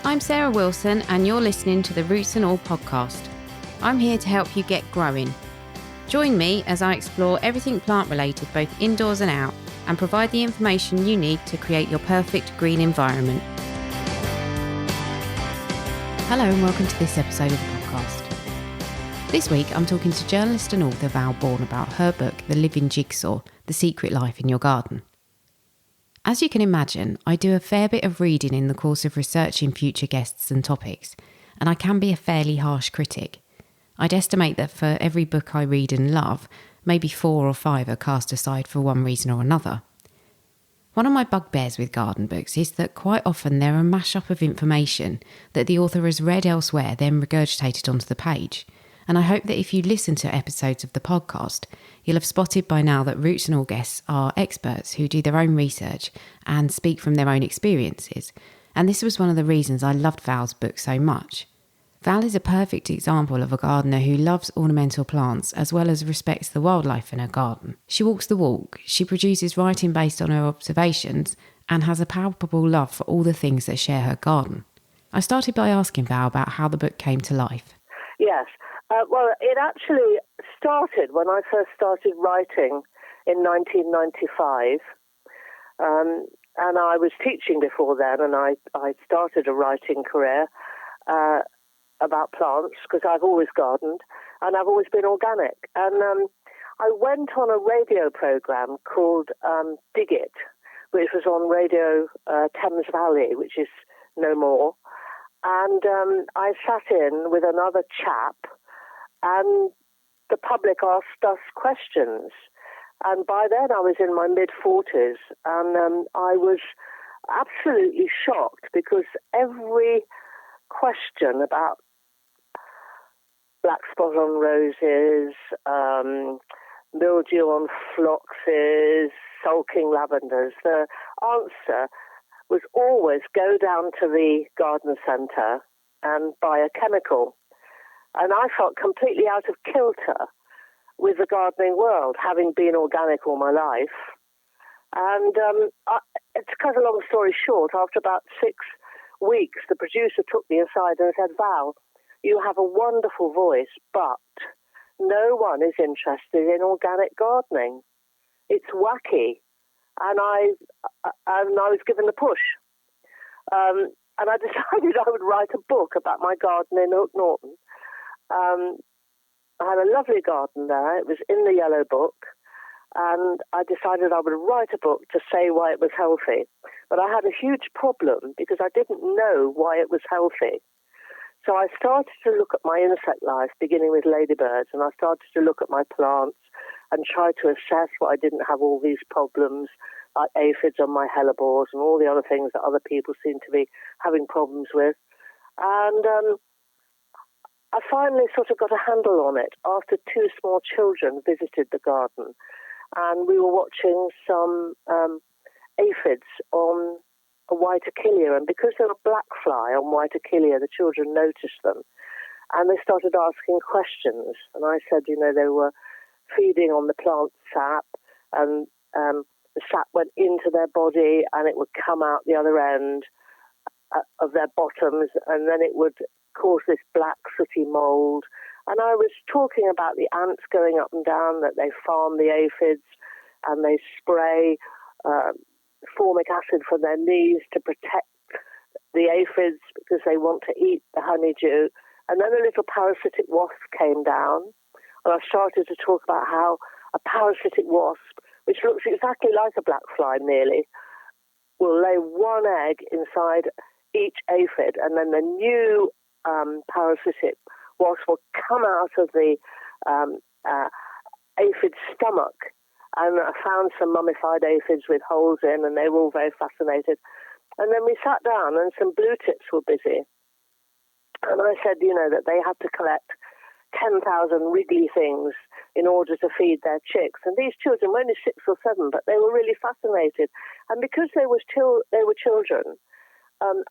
I'm Sarah Wilson and you're listening to the Roots and All podcast. I'm here to help you get growing. Join me as I explore everything plant related both indoors and out and provide the information you need to create your perfect green environment. Hello and welcome to this episode of the podcast. This week I'm talking to journalist and author Val Bourne about her book The Living Jigsaw, The Secret Life in Your Garden. As you can imagine, I do a fair bit of reading in the course of researching future guests and topics, and I can be a fairly harsh critic. I'd estimate that for every book I read and love, maybe 4 or 5 are cast aside for one reason or another. One of my bugbears with garden books is that quite often they're a mashup of information that the author has read elsewhere, then regurgitated onto the page. And I hope that if you listen to episodes of the podcast, you'll have spotted by now that Roots and All guests are experts who do their own research and speak from their own experiences. And this was one of the reasons I loved Val's book so much. Val is a perfect example of a gardener who loves ornamental plants as well as respects the wildlife in her garden. She walks the walk, she produces writing based on her observations, and has a palpable love for all the things that share her garden. I started by asking Val about how the book came to life. Yes. Well, it actually started when I first started writing in 1995. And I was teaching before then, and I started a writing career about plants because I've always gardened and I've always been organic. And I went on a radio program called Dig It, which was on Radio Thames Valley, which is no more. And I sat in with another chap, and the public asked us questions. And by then I was in my mid-40s, and I was absolutely shocked because every question about black spot on roses, mildew on phloxes, sulking lavenders, the answer was always go down to the garden centre and buy a chemical. And I felt completely out of kilter with the gardening world, having been organic all my life. And to cut a long story short, after about 6 weeks, the producer took me aside and said, "Val, you have a wonderful voice, but no one is interested in organic gardening. It's wacky." And I was given the push. And I decided I would write a book about my garden in Hook Norton. I had a lovely garden there. It was in the Yellow Book. And I decided I would write a book to say why it was healthy. But I had a huge problem because I didn't know why it was healthy. So I started to look at my insect life, beginning with ladybirds, and I started to look at my plants and try to assess why I didn't have all these problems, like aphids on my hellebores and all the other things that other people seem to be having problems with. And I finally sort of got a handle on it after 2 small children visited the garden, and we were watching some aphids on a white achillea, and because there were black fly on white achillea, the children noticed them, and they started asking questions. And I said, they were feeding on the plant sap, and the sap went into their body, and it would come out the other end of their bottoms, and then it would cause this black sooty mold. And I was talking about the ants going up and down, that they farm the aphids, and they spray formic acid from their knees to protect the aphids because they want to eat the honeydew. And then a little parasitic wasp came down, and I started to talk about how a parasitic wasp, which looks exactly like a black fly nearly, will lay 1 egg inside each aphid, and then the new parasitic wasp will come out of the aphid's stomach. And I found some mummified aphids with holes in, and they were all very fascinated. And then we sat down, and some blue tips were busy. And I said, that they had to collect 10,000 wriggly things in order to feed their chicks. And these children were only 6 or 7, but they were really fascinated. And because they were children,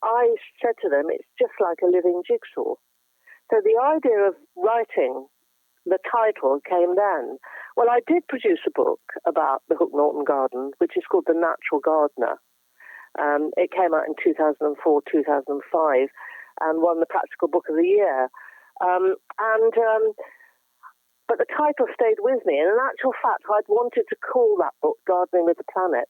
I said to them, it's just like a living jigsaw. So the idea of writing the title came then. Well, I did produce a book about the Hook Norton garden, which is called The Natural Gardener. It came out in 2004, 2005, and won the Practical Book of the Year. But the title stayed with me. And in actual fact, I'd wanted to call that book Gardening with the Planet.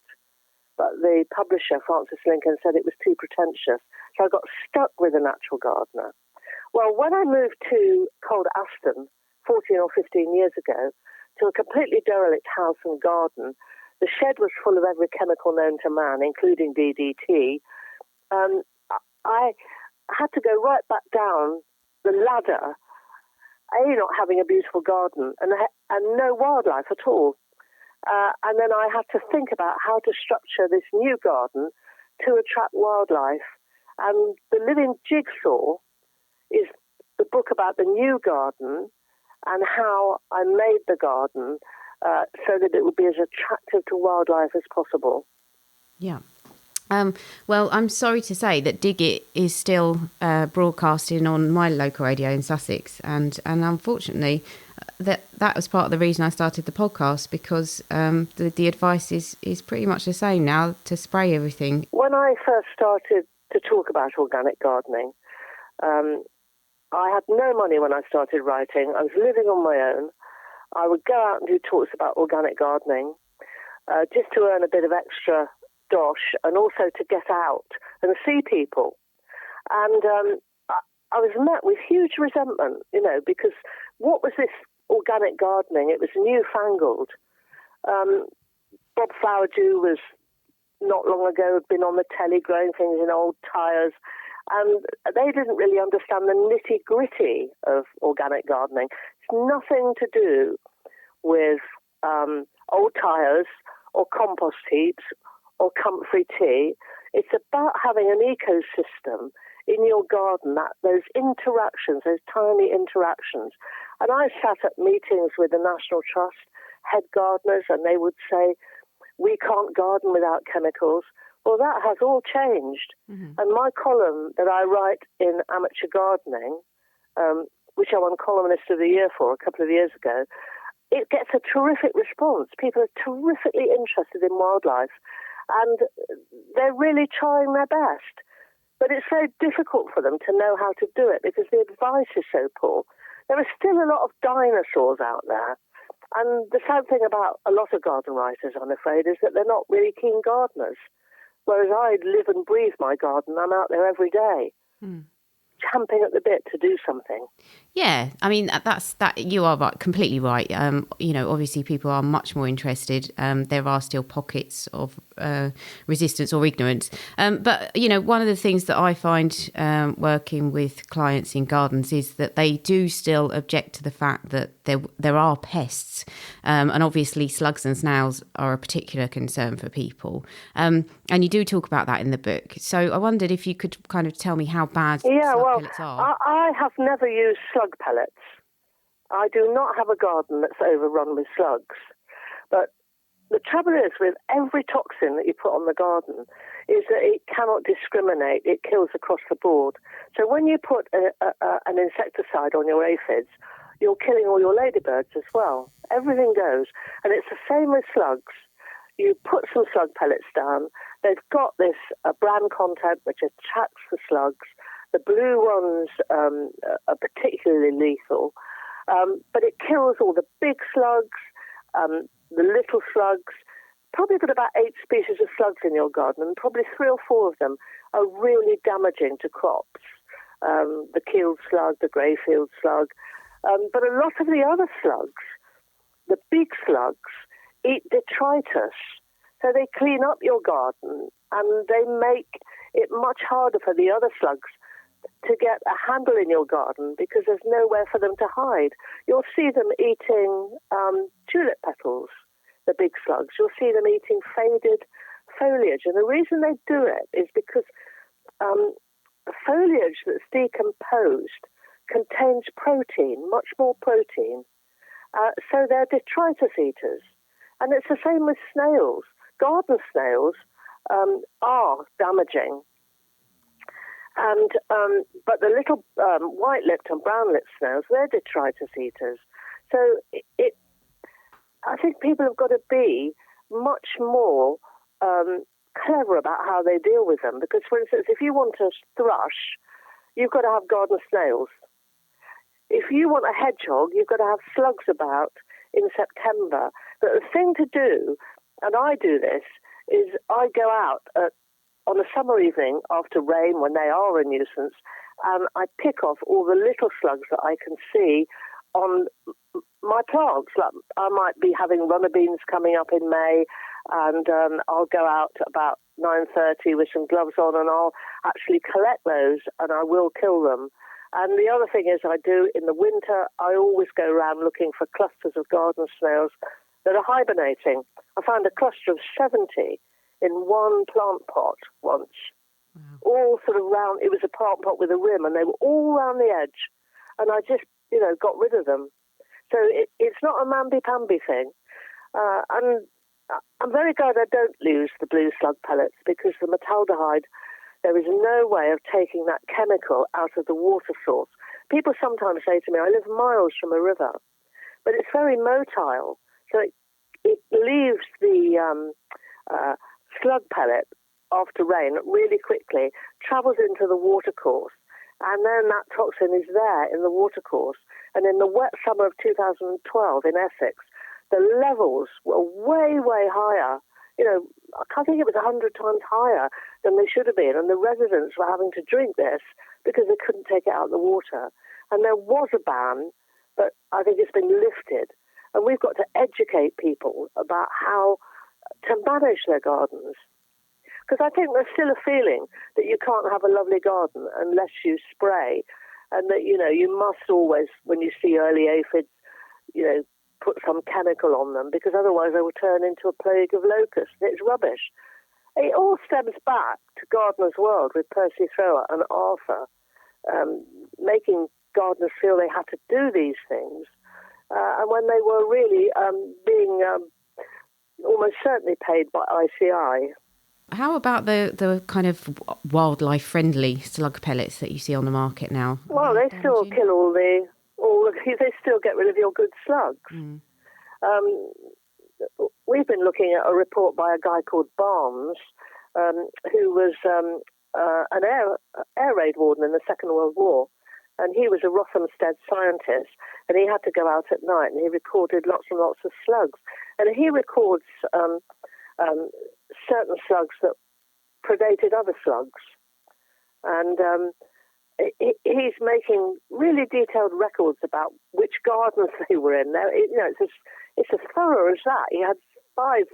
But the publisher, Francis Lincoln, said it was too pretentious. So I got stuck with A Natural Gardener. Well, when I moved to Cold Aston 14 or 15 years ago, to a completely derelict house and garden, the shed was full of every chemical known to man, including DDT. I had to go right back down the ladder, not having a beautiful garden and no wildlife at all. And then I had to think about how to structure this new garden to attract wildlife. And The Living Jigsaw is the book about the new garden and how I made the garden so that it would be as attractive to wildlife as possible. Yeah. Well, I'm sorry to say that Dig It is still broadcasting on my local radio in Sussex, and unfortunately, that was part of the reason I started the podcast, because the advice is pretty much the same now, to spray everything. When I first started to talk about organic gardening, I had no money when I started writing. I was living on my own. I would go out and do talks about organic gardening just to earn a bit of extra dosh, and also to get out and see people. And I was met with huge resentment, because what was this organic gardening? It was newfangled. Bob Flowerdew was not long ago had been on the telly growing things in old tyres, and they didn't really understand the nitty-gritty of organic gardening. It's nothing to do with old tyres or compost heaps or comfrey tea. It's about having an ecosystem in your garden, those interactions, those tiny interactions. And I sat at meetings with the National Trust head gardeners, and they would say, we can't garden without chemicals. Well, that has all changed. Mm-hmm. And my column that I write in Amateur Gardening, which I won Columnist of the Year for a couple of years ago, it gets a terrific response. People are terrifically interested in wildlife, and they're really trying their best. But it's very difficult for them to know how to do it because the advice is so poor. There are still a lot of dinosaurs out there. And the sad thing about a lot of garden writers, I'm afraid, is that they're not really keen gardeners. Whereas I live and breathe my garden. I'm out there every day, champing at the bit to do something. Yeah, I mean, that you are right, completely right. Obviously people are much more interested. There are still pockets of resistance or ignorance. But, one of the things that I find working with clients in gardens is that they do still object to the fact that there are pests. And obviously slugs and snails are a particular concern for people. And you do talk about that in the book. So I wondered if you could kind of tell me how bad slug pellets are. I have never used slug pellets. I do not have a garden that's overrun with slugs. But the trouble is with every toxin that you put on the garden is that it cannot discriminate. It kills across the board. So when you put an insecticide on your aphids, you're killing all your ladybirds as well. Everything goes. And it's the same with slugs. You put some slug pellets down. They've got this bran content which attracts the slugs. The blue ones are particularly lethal. But it kills all the big slugs, the little slugs. Probably got about 8 species of slugs in your garden, and probably 3 or 4 of them are really damaging to crops. The keeled slug, the grey-field slug. But a lot of the other slugs, the big slugs, eat detritus. So they clean up your garden, and they make it much harder for the other slugs to get a handle in your garden because there's nowhere for them to hide. You'll see them eating tulip petals, the big slugs. You'll see them eating faded foliage. And the reason they do it is because foliage that's decomposed contains protein, much more protein. So they're detritus eaters. And it's the same with snails. Garden snails are damaging. And but the little white-lipped and brown-lipped snails, they're detritus eaters. So I think people have got to be much more clever about how they deal with them. Because, for instance, if you want a thrush, you've got to have garden snails. If you want a hedgehog, you've got to have slugs about in September. But the thing to do, and I do this, is I go out on a summer evening after rain when they are a nuisance, and I pick off all the little slugs that I can see on my plants. Like I might be having runner beans coming up in May, and I'll go out about 9:30 with some gloves on, and I'll actually collect those, and I will kill them. And the other thing is I do in the winter, I always go around looking for clusters of garden snails that are hibernating. I found a cluster of 70 in one plant pot once. Wow. All sort of round. It was a plant pot with a rim, and they were all round the edge. And I just, got rid of them. So it's not a mamby-pamby thing. And I'm very glad I don't use the blue slug pellets, because the metaldehyde, there is no way of taking that chemical out of the water source. People sometimes say to me, I live miles from a river, but it's very motile. So it leaves the slug pellet after rain really quickly, travels into the watercourse, and then that toxin is there in the watercourse. And in the wet summer of 2012 in Essex, the levels were way, way higher. I think it was 100 times higher than they should have been, and the residents were having to drink this because they couldn't take it out of the water. And there was a ban, but I think it's been lifted. And we've got to educate people about how to manage their gardens. Because I think there's still a feeling that you can't have a lovely garden unless you spray, and that, you must always, when you see early aphids, put some chemical on them, because otherwise they will turn into a plague of locusts. It's rubbish. It all stems back to Gardener's World with Percy Thrower and Arthur, making gardeners feel they had to do these things, and when they were really being almost certainly paid by ICI. How about the kind of wildlife-friendly slug pellets that you see on the market now? Well, they still kill all the. They still get rid of your good slugs. Mm. We've been looking at a report by a guy called Barnes, who was an air raid warden in the Second World War, and he was a Rothamsted scientist, and he had to go out at night, and he recorded lots and lots of slugs, and he records certain slugs that predated other slugs, and he's making really detailed records about which gardens they were in. Now, it's as thorough as that. He had 5-6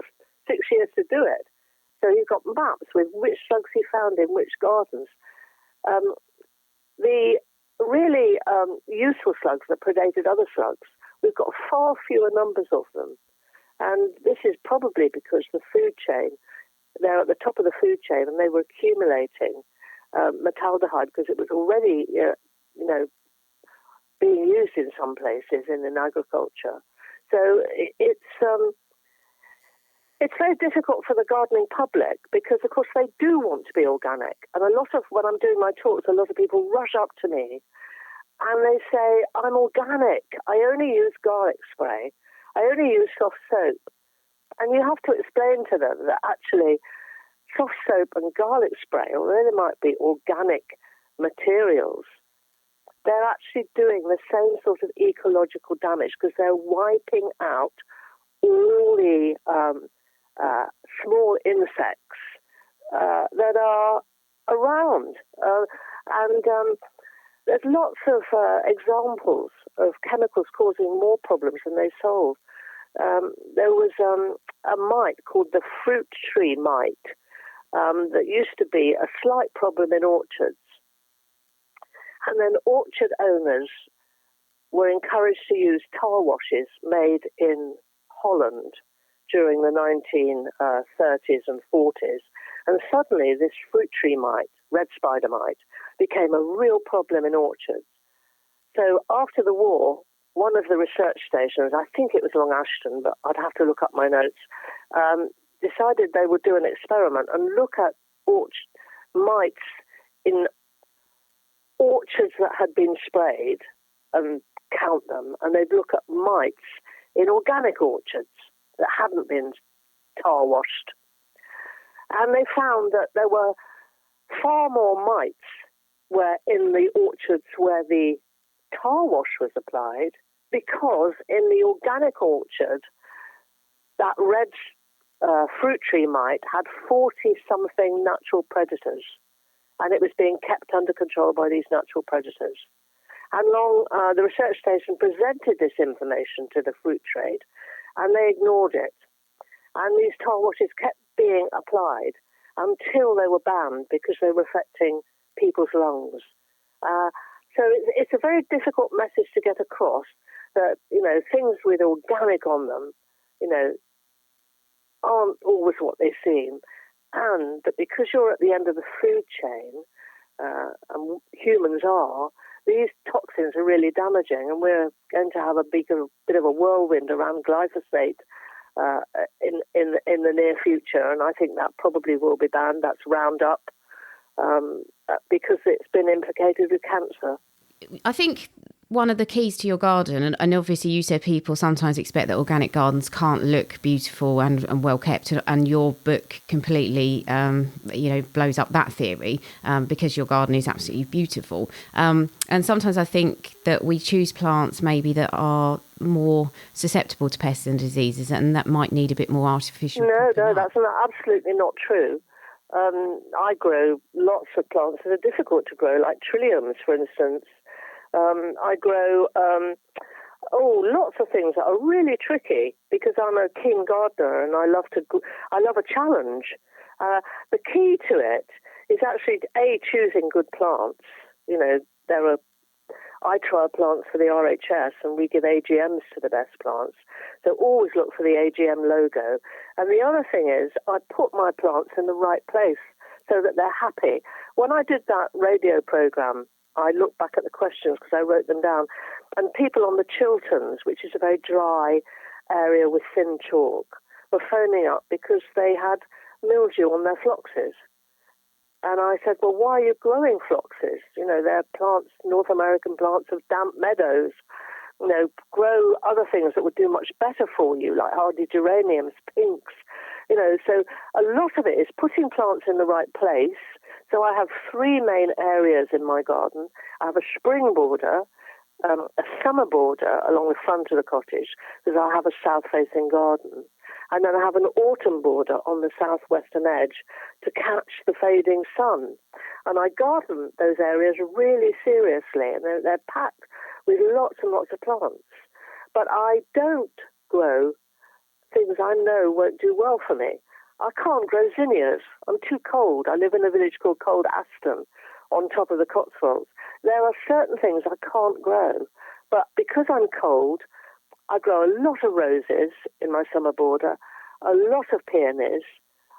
years to do it. So he's got maps with which slugs he found in which gardens. The really useful slugs that predated other slugs, we've got far fewer numbers of them. And this is probably because the food chain, they're at the top of the food chain, and they were accumulating metaldehyde because it was already, being used in some places in agriculture. So it's very difficult for the gardening public because, of course, they do want to be organic. And when I'm doing my talks, a lot of people rush up to me and they say, I'm organic. I only use garlic spray. I only use soft soap. And you have to explain to them that actually soft soap and garlic spray, although they might be organic materials, they're actually doing the same sort of ecological damage because they're wiping out all the small insects that are around. And there's lots of examples of chemicals causing more problems than they solve. There was a mite called the fruit tree mite that used to be a slight problem in orchards. And then orchard owners were encouraged to use tar washes made in Holland during the 1930s and 40s. And suddenly this fruit tree mite, red spider mite, became a real problem in orchards. So after the war, one of the research stations, I think it was Long Ashton, but I'd have to look up my notes, decided they would do an experiment and look at mites in orchards that had been sprayed and count them, and they'd look at mites in organic orchards that hadn't been tar washed. And they found that there were far more mites were in the orchards where the tar wash was applied, because in the organic orchard, that red fruit tree mite had 40-something natural predators, and it was being kept under control by these natural predators. And the research station presented this information to the fruit trade, and they ignored it. And these tar washes kept being applied until they were banned because they were affecting people's lungs. So it's a very difficult message to get across that, things with organic on them, aren't always what they seem. And that because you're at the end of the food chain, and humans are, these toxins are really damaging, and we're going to have a bit of a whirlwind around glyphosate in the near future, and I think that probably will be banned. That's Roundup, because it's been implicated with cancer. I think one of the keys to your garden, and obviously you said people sometimes expect that organic gardens can't look beautiful and well kept, and your book completely blows up that theory, because your garden is absolutely beautiful. And sometimes I think that we choose plants maybe that are more susceptible to pests and diseases, and that might need a bit more artificial. No, that's absolutely not true. I grow lots of plants that are difficult to grow, like trilliums, for instance. I grow lots of things that are really tricky because I'm a keen gardener and I love a challenge. The key to it is actually choosing good plants. I try plants for the RHS and we give AGMs to the best plants. So always look for the AGM logo. And the other thing is I put my plants in the right place so that they're happy. When I did that radio program, I looked back at the questions because I wrote them down. And people on the Chilterns, which is a very dry area with thin chalk, were phoning up because they had mildew on their phloxes. And I said, well, why are you growing phloxes? They're plants, North American plants of damp meadows. Grow other things that would do much better for you, like hardy geraniums, pinks. So a lot of it is putting plants in the right place. So I have 3 main areas in my garden. I have a spring border, a summer border along the front of the cottage, because I have a south-facing garden. And then I have an autumn border on the southwestern edge to catch the fading sun. And I garden those areas really seriously, and they're packed with lots and lots of plants. But I don't grow things I know won't do well for me. I can't grow zinnias. I'm too cold. I live in a village called Cold Aston on top of the Cotswolds. There are certain things I can't grow. But because I'm cold, I grow a lot of roses in my summer border, a lot of peonies.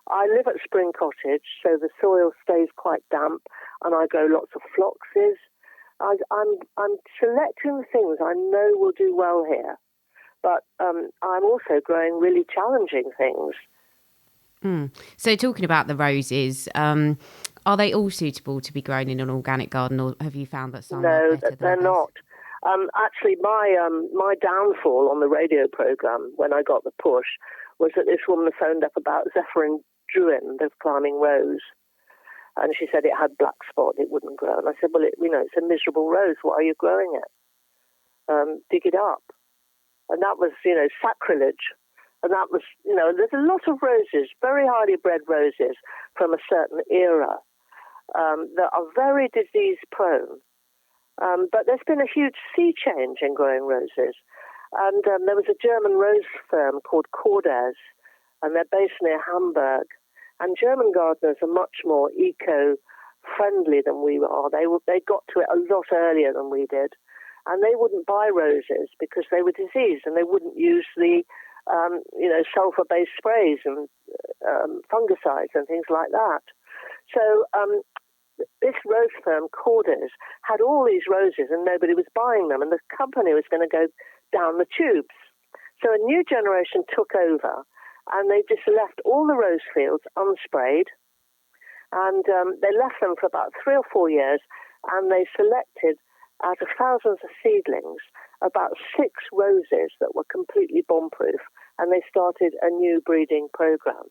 I live at Spring Cottage, so the soil stays quite damp, and I grow lots of phloxes. I'm selecting things I know will do well here, but I'm also growing really challenging things. So talking about the roses, are they all suitable to be grown in an organic garden, or have you found that some are better than they're others? not. Actually, my downfall on the radio program when I got the push was that this woman phoned up about Zephyrin Druin, the climbing rose, and she said it had black spot, it wouldn't grow. And I said, well, it's a miserable rose. Why are you growing it? Dig it up. And that was, sacrilege. And that was, there's a lot of roses, very highly bred roses from a certain era that are very disease prone. But there's been a huge sea change in growing roses. And there was a German rose firm called Cordes, and they're based near Hamburg. And German gardeners are much more eco-friendly than we are. They got to it a lot earlier than we did. And they wouldn't buy roses because they were diseased, and they wouldn't use the sulfur-based sprays and fungicides and things like that. So this rose firm, Cordes, had all these roses and nobody was buying them, and the company was going to go down the tubes. So a new generation took over, and they just left all the rose fields unsprayed, and they left them for about 3 or 4 years, and they selected out of thousands of seedlings about 6 roses that were completely bomb-proof, and they started a new breeding program.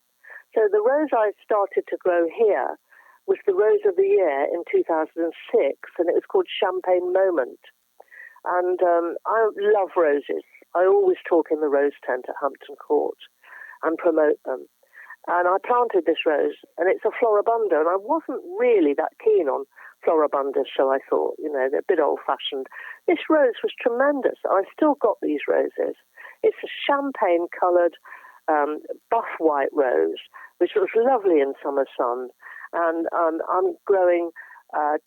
So the rose I started to grow here was the Rose of the Year in 2006, and it was called Champagne Moment. And I love roses. I always talk in the rose tent at Hampton Court and promote them. And I planted this rose, and it's a floribunda, and I wasn't really that keen on floribundas, so I thought, they're a bit old-fashioned. This rose was tremendous. I still got these roses. It's a champagne-coloured buff white rose, which looks lovely in summer sun. And I'm growing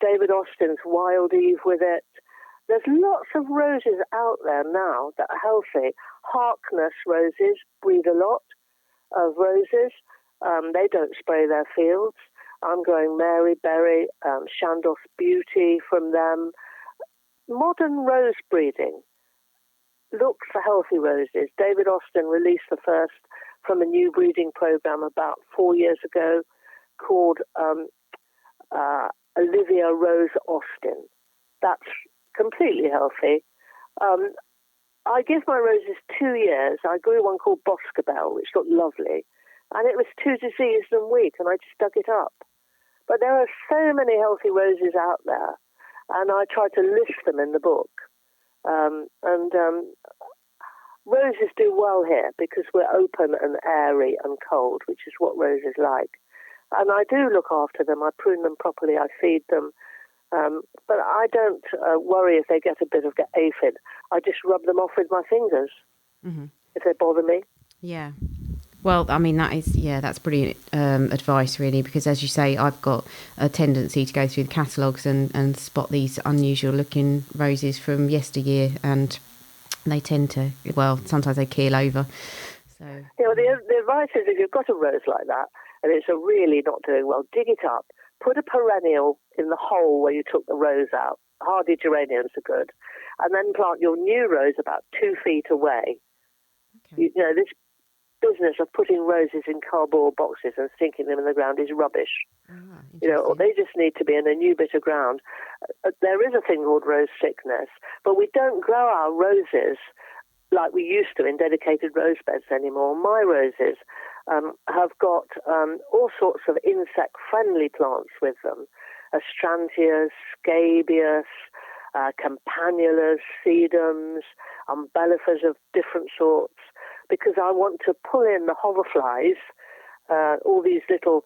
David Austin's Wild Eve with it. There's lots of roses out there now that are healthy. Harkness roses breed a lot of roses. They don't spray their fields. I'm growing Mary Berry, Chandos Beauty from them. Modern rose breeding. Look for healthy roses. David Austin released the first from a new breeding program about 4 years ago called Olivia Rose Austin. That's completely healthy. I give my roses 2 years. I grew one called Boscobel, which looked lovely, and it was too diseased and weak, and I just dug it up. But there are so many healthy roses out there, and I try to list them in the book. Roses do well here because we're open and airy and cold, which is what roses like. And I do look after them. I prune them properly. I feed them. But I don't worry if they get a bit of aphid. I just rub them off with my fingers if they bother me. Yeah. Well, I mean, that's brilliant advice, really, because as you say, I've got a tendency to go through the catalogues and spot these unusual looking roses from yesteryear, and they tend to, sometimes they keel over. So the advice is if you've got a rose like that and it's really not doing well, dig it up. Put a perennial in the hole where you took the rose out. Hardy geraniums are good. And then plant your new rose about 2 feet away. Okay. This business of putting roses in cardboard boxes and sinking them in the ground is rubbish. They just need to be in a new bit of ground. There is a thing called rose sickness, but we don't grow our roses like we used to in dedicated rose beds anymore. My roses have got all sorts of insect-friendly plants with them. Astrantias, scabious, campanulas, sedums, umbellifers of different sorts, because I want to pull in the hoverflies, all these little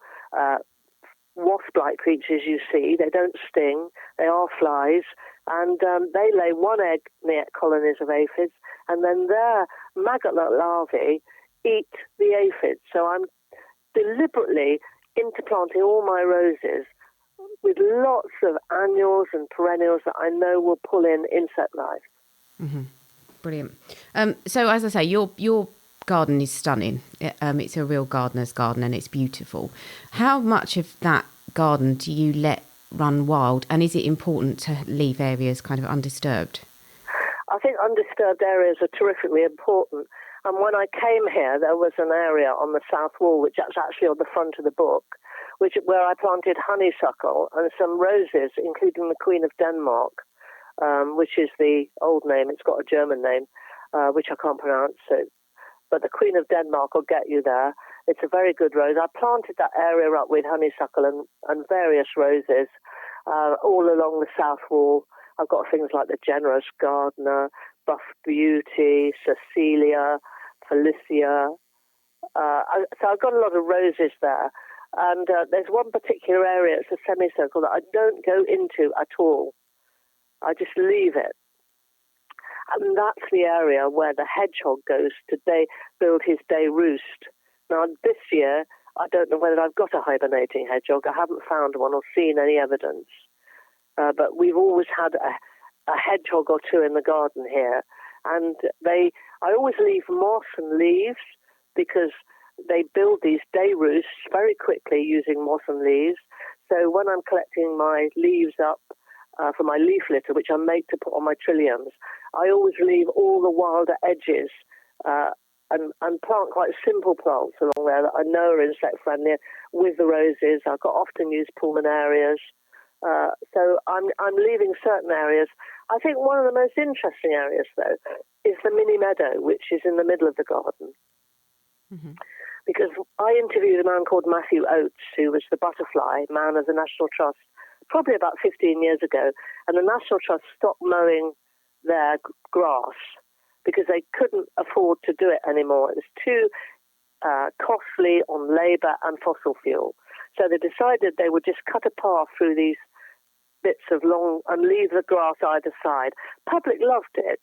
wasp-like creatures you see. They don't sting, they are flies, and they lay one egg near colonies of aphids, and then their maggot-like larvae eat the aphids. So I'm deliberately interplanting all my roses with lots of annuals and perennials that I know will pull in insect life. Mm-hmm. Brilliant. So as I say, your garden is stunning. It's a real gardener's garden and it's beautiful. How much of that garden do you let run wild, and is it important to leave areas kind of undisturbed? I think undisturbed areas are terrifically important. And when I came here, there was an area on the south wall, which is actually on the front of the book, where I planted honeysuckle and some roses, including the Queen of Denmark, which is the old name. It's got a German name, which I can't pronounce. But the Queen of Denmark will get you there. It's a very good rose. I planted that area up with honeysuckle and various roses all along the south wall. I've got things like the Generous Gardener, Buff Beauty, Cecilia, Felicia. So I've got a lot of roses there. And there's one particular area, it's a semicircle, that I don't go into at all. I just leave it. And that's the area where the hedgehog goes to build his day roost. Now, this year, I don't know whether I've got a hibernating hedgehog. I haven't found one or seen any evidence. But we've always had a hedgehog or two in the garden here. And I always leave moss and leaves because they build these day roosts very quickly using moss and leaves. So when I'm collecting my leaves up for my leaf litter, which I make to put on my trilliums, I always leave all the wilder edges and plant quite simple plants along there that I know are insect-friendly with the roses. I've got often used pulmonarias. So I'm leaving certain areas. I think one of the most interesting areas, though, is the mini meadow, which is in the middle of the garden. Mm-hmm. because I interviewed a man called Matthew Oates, who was the butterfly man of the National Trust, probably about 15 years ago, and the National Trust stopped mowing their grass because they couldn't afford to do it anymore. It was too costly on labour and fossil fuel. So they decided they would just cut a path through these bits of long and leave the grass either side. Public loved it,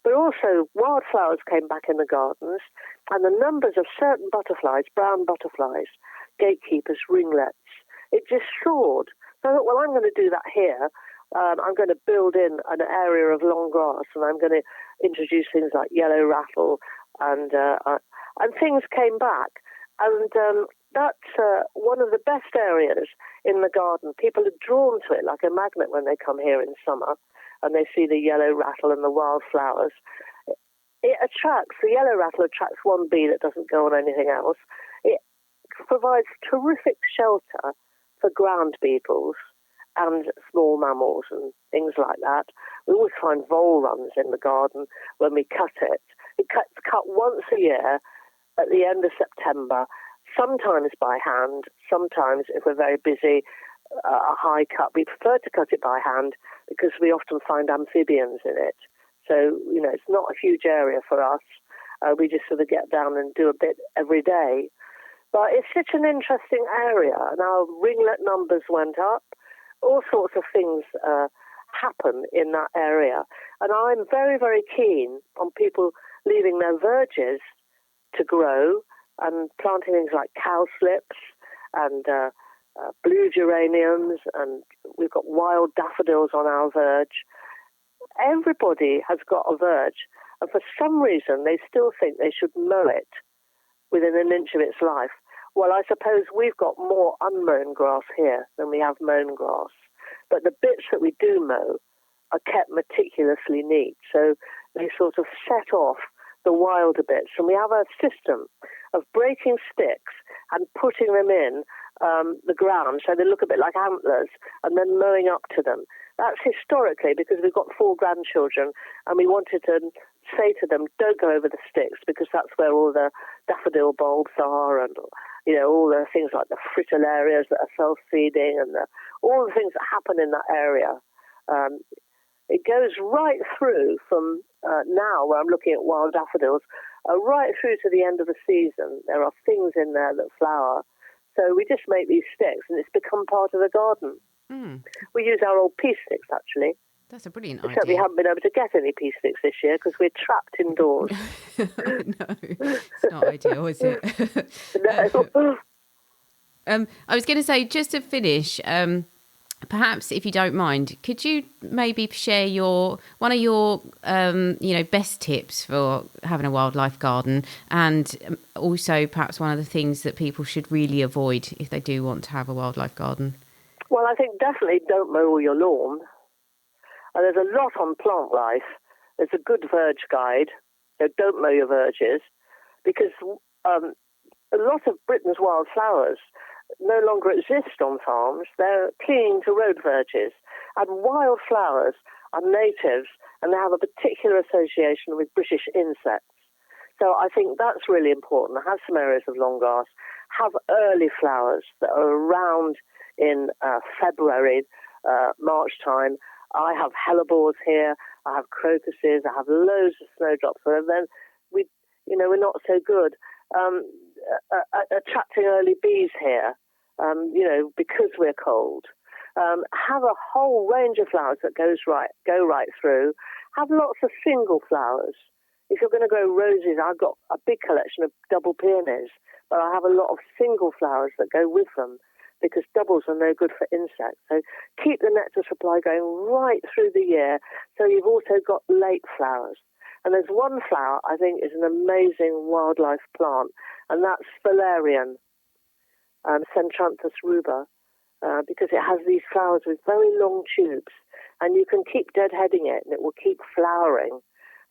but also wildflowers came back in the gardens, and the numbers of certain butterflies, brown butterflies, gatekeepers, ringlets, it just soared. So I thought, well, I'm going to do that here. I'm going to build in an area of long grass, and I'm going to introduce things like yellow rattle, and things came back. And that's one of the best areas in the garden. People are drawn to it like a magnet when they come here in summer and they see the yellow rattle and the wildflowers. The yellow rattle attracts one bee that doesn't go on anything else. It provides terrific shelter for ground beetles and small mammals and things like that. We always find vole runs in the garden when we cut it. It's cut once a year at the end of September, sometimes by hand, sometimes, if we're very busy, a high cut. We prefer to cut it by hand because we often find amphibians in it. So, it's not a huge area for us. We just sort of get down and do a bit every day. But it's such an interesting area, and our ringlet numbers went up. All sorts of things happen in that area. And I'm very, very keen on people leaving their verges to grow and planting things like cowslips and blue geraniums, and we've got wild daffodils on our verge. Everybody has got a verge, and for some reason they still think they should mow it within an inch of its life. Well, I suppose we've got more unmown grass here than we have mown grass, but the bits that we do mow are kept meticulously neat, so they sort of set off the wilder bits, and we have a system of breaking sticks and putting them in the ground so they look a bit like antlers, and then mowing up to them. That's historically because we've got 4 grandchildren, and we wanted to say to them, don't go over the sticks, because that's where all the daffodil bulbs are, and all the things like the fritillarias that are self-feeding, and all the things that happen in that area. It goes right through from now, where I'm looking at wild daffodils, right through to the end of the season. There are things in there that flower. So we just make these sticks, and it's become part of the garden. Mm. We use our old pea sticks, actually. That's a brilliant Except idea. we haven't been able to get any pea sticks this year because we're trapped indoors. No, it's not ideal, is it? No. I was going to say, just to finish, perhaps if you don't mind, could you maybe share one of your best tips for having a wildlife garden, and also perhaps one of the things that people should really avoid if they do want to have a wildlife garden? Well, I think definitely don't mow all your lawn. There's a lot on plant life. There's a good verge guide, so don't mow your verges, because a lot of Britain's wildflowers no longer exist on farms. They're clinging to road verges. And wildflowers are natives, and they have a particular association with British insects. So I think that's really important. Have some areas of long grass. Have early flowers that are around in February, March time. I have hellebores here. I have crocuses. I have loads of snowdrops. And then we're not so good attracting early bees here. Because we're cold. Have a whole range of flowers that go right through. Have lots of single flowers. If you're going to grow roses, I've got a big collection of double peonies, but I have a lot of single flowers that go with them because doubles are no good for insects. So keep the nectar supply going right through the year. So you've also got late flowers. And there's one flower I think is an amazing wildlife plant, and that's valerian. Centranthus ruber, because it has these flowers with very long tubes, and you can keep deadheading it and it will keep flowering.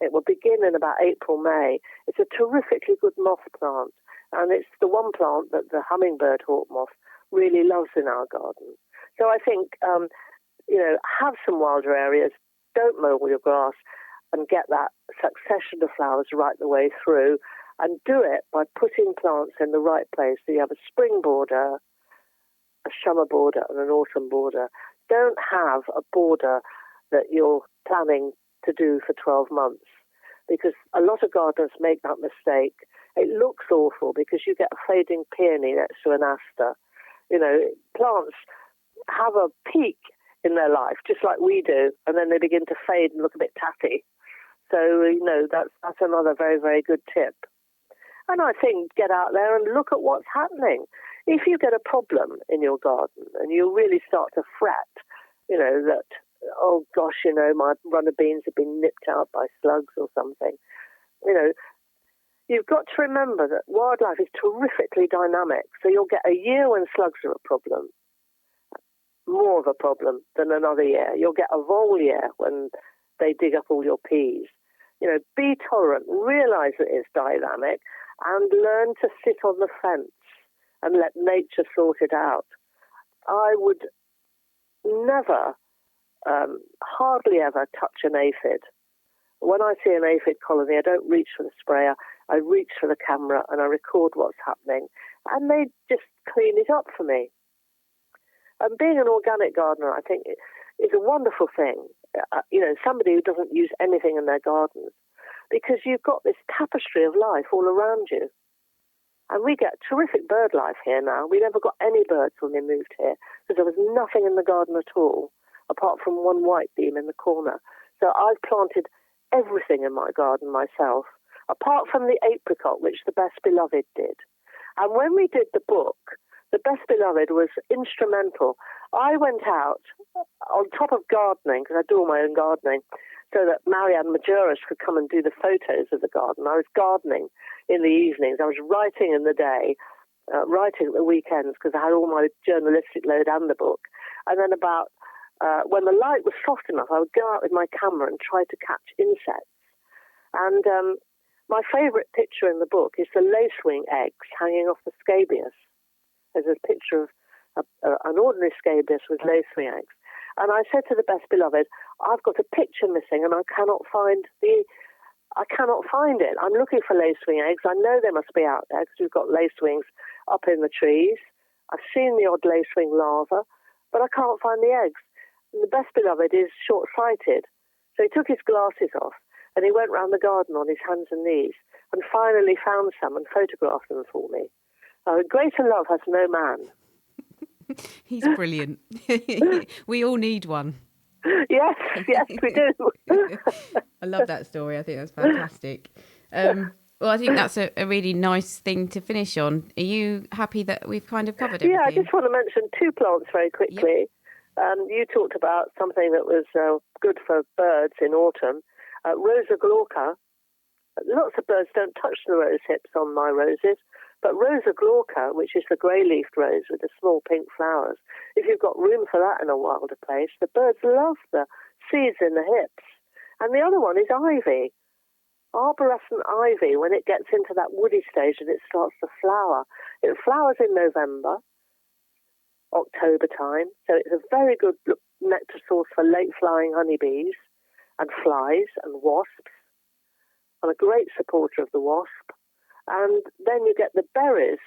It will begin in about April, May. It's a terrifically good moth plant, and it's the one plant that the hummingbird hawk moth really loves in our garden. So I think, have some wilder areas, don't mow all your grass, and get that succession of flowers right the way through. and do it by putting plants in the right place. So you have a spring border, a summer border, and an autumn border. Don't have a border that you're planning to do for 12 months, because a lot of gardeners make that mistake. It looks awful because you get a fading peony next to an aster. You know, plants have a peak in their life, just like we do, and then they begin to fade and look a bit tatty. So, you know, that's another very, very good tip. And I think get out there and look at what's happening. If you get a problem in your garden and you really start to fret, you know, that, oh gosh, you know, my runner beans have been nipped out by slugs or something, you know, you've got to remember that wildlife is terrifically dynamic. So you'll get a year when slugs are a problem, more of a problem than another year. You'll get a vole year when they dig up all your peas. You know, be tolerant, realize that it's dynamic, and learn to sit on the fence and let nature sort it out. I would never, hardly ever touch an aphid. When I see an aphid colony, I don't reach for the sprayer, I reach for the camera and I record what's happening, and they just clean it up for me. And being an organic gardener, I think, is a wonderful thing. You know, somebody who doesn't use anything in their gardens, because you've got this tapestry of life all around you. And we get terrific bird life here now. We never got any birds when we moved here because there was nothing in the garden at all, apart from one white beam in the corner. So I've planted everything in my garden myself, apart from the apricot, which the Best Beloved did. And when we did the book, the Best Beloved was instrumental. I went out on top of gardening, because I do all my own gardening, so that Marianne Majoris could come and do the photos of the garden. I was gardening in the evenings. I was writing in the day, writing at the weekends, because I had all my journalistic load and the book. And then about when the light was soft enough, I would go out with my camera and try to catch insects. And my favourite picture in the book is the lacewing eggs hanging off the scabious. There's a picture of an ordinary scabious with lacewing eggs. And I said to the Best Beloved, I've got a picture missing and I cannot find it. I'm looking for lacewing eggs. I know they must be out there because we've got lacewings up in the trees. I've seen the odd lacewing larva, but I can't find the eggs. And the Best Beloved is short-sighted. So he took his glasses off and he went round the garden on his hands and knees and finally found some and photographed them for me. Greater love has no man. He's brilliant. We all need one. Yes, we do. I love that story. I think that's fantastic. Well, I think that's a really nice thing to finish on. Are you happy that we've kind of covered everything? Yeah, I just want to mention two plants very quickly. Yep. You talked about something that was good for birds in autumn. Rosa glauca. Lots of birds don't touch the rose hips on my roses. But Rosa glauca, which is the grey-leafed rose with the small pink flowers, if you've got room for that in a wilder place, the birds love the seeds in the hips. And the other one is ivy. Arborescent ivy, when it gets into that woody stage and it starts to flower. It flowers in November, October time, so it's a very good nectar source for late-flying honeybees and flies and wasps. I'm a great supporter of the wasp. And then you get the berries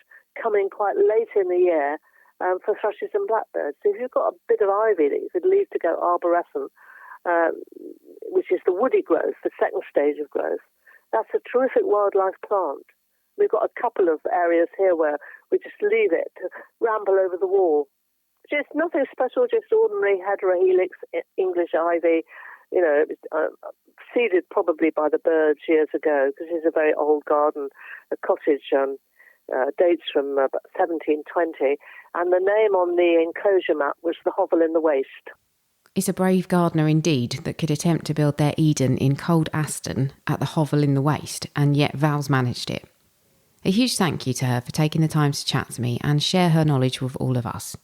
coming quite late in the year for thrushes and blackbirds. So if you've got a bit of ivy that you could leave to go arborescent, which is the woody growth, the second stage of growth, that's a terrific wildlife plant. We've got a couple of areas here where we just leave it to ramble over the wall. Just nothing special, just ordinary heterohelix English ivy. You know, it was seeded probably by the birds years ago because it's a very old garden. The cottage dates from 1720, and the name on the enclosure map was the Hovel in the Waste. It's a brave gardener indeed that could attempt to build their Eden in cold Aston at the Hovel in the Waste, and yet Val's managed it. A huge thank you to her for taking the time to chat to me and share her knowledge with all of us.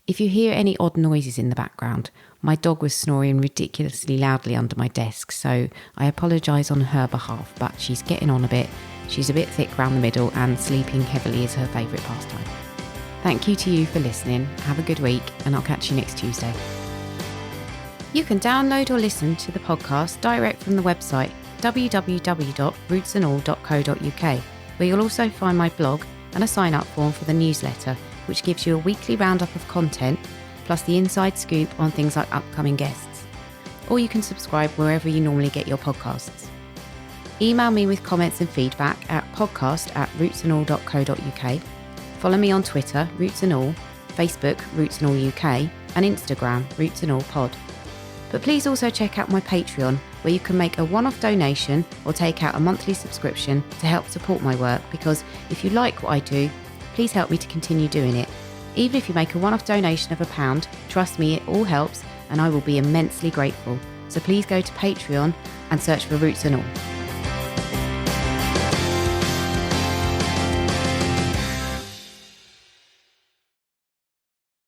If you hear any odd noises in the background, my dog was snoring ridiculously loudly under my desk, so I apologise on her behalf, but she's getting on a bit. She's a bit thick round the middle and sleeping heavily is her favourite pastime. Thank you to you for listening. Have a good week and I'll catch you next Tuesday. You can download or listen to the podcast direct from the website www.rootsandall.co.uk. where you'll also find my blog and a sign-up form for the newsletter, which gives you a weekly roundup of content, plus the inside scoop on things like upcoming guests. Or you can subscribe wherever you normally get your podcasts. Email me with comments and feedback at podcast@rootsandall.co.uk. Follow me on Twitter, Roots and All, Facebook, Roots and All UK, and Instagram, Roots and All Pod. But please also check out my Patreon, where you can make a one-off donation or take out a monthly subscription to help support my work, because if you like what I do, please help me to continue doing it. Even if you make a one-off donation of £1, trust me, it all helps and I will be immensely grateful. So please go to Patreon and search for Roots and All.